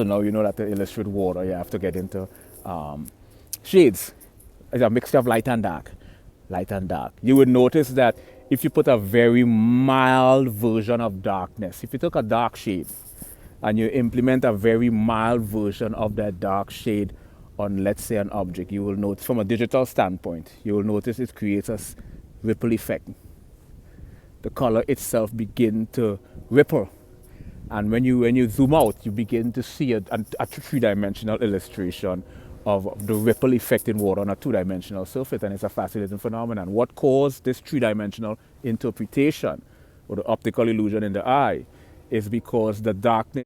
So now you know that to illustrate water, you have to get into shades. It's a mixture of light and dark. Light and dark. You would notice that if you put a very mild version of darkness, if you took a dark shade and you implement a very mild version of that dark shade on, let's say, an object, you will notice from a digital standpoint, you will notice it creates a ripple effect. The color itself begins to ripple. And when you zoom out, you begin to see a three-dimensional illustration of the ripple effect in water on a two-dimensional surface, and it's a fascinating phenomenon. What caused this three-dimensional interpretation or the optical illusion in the eye is because the darkness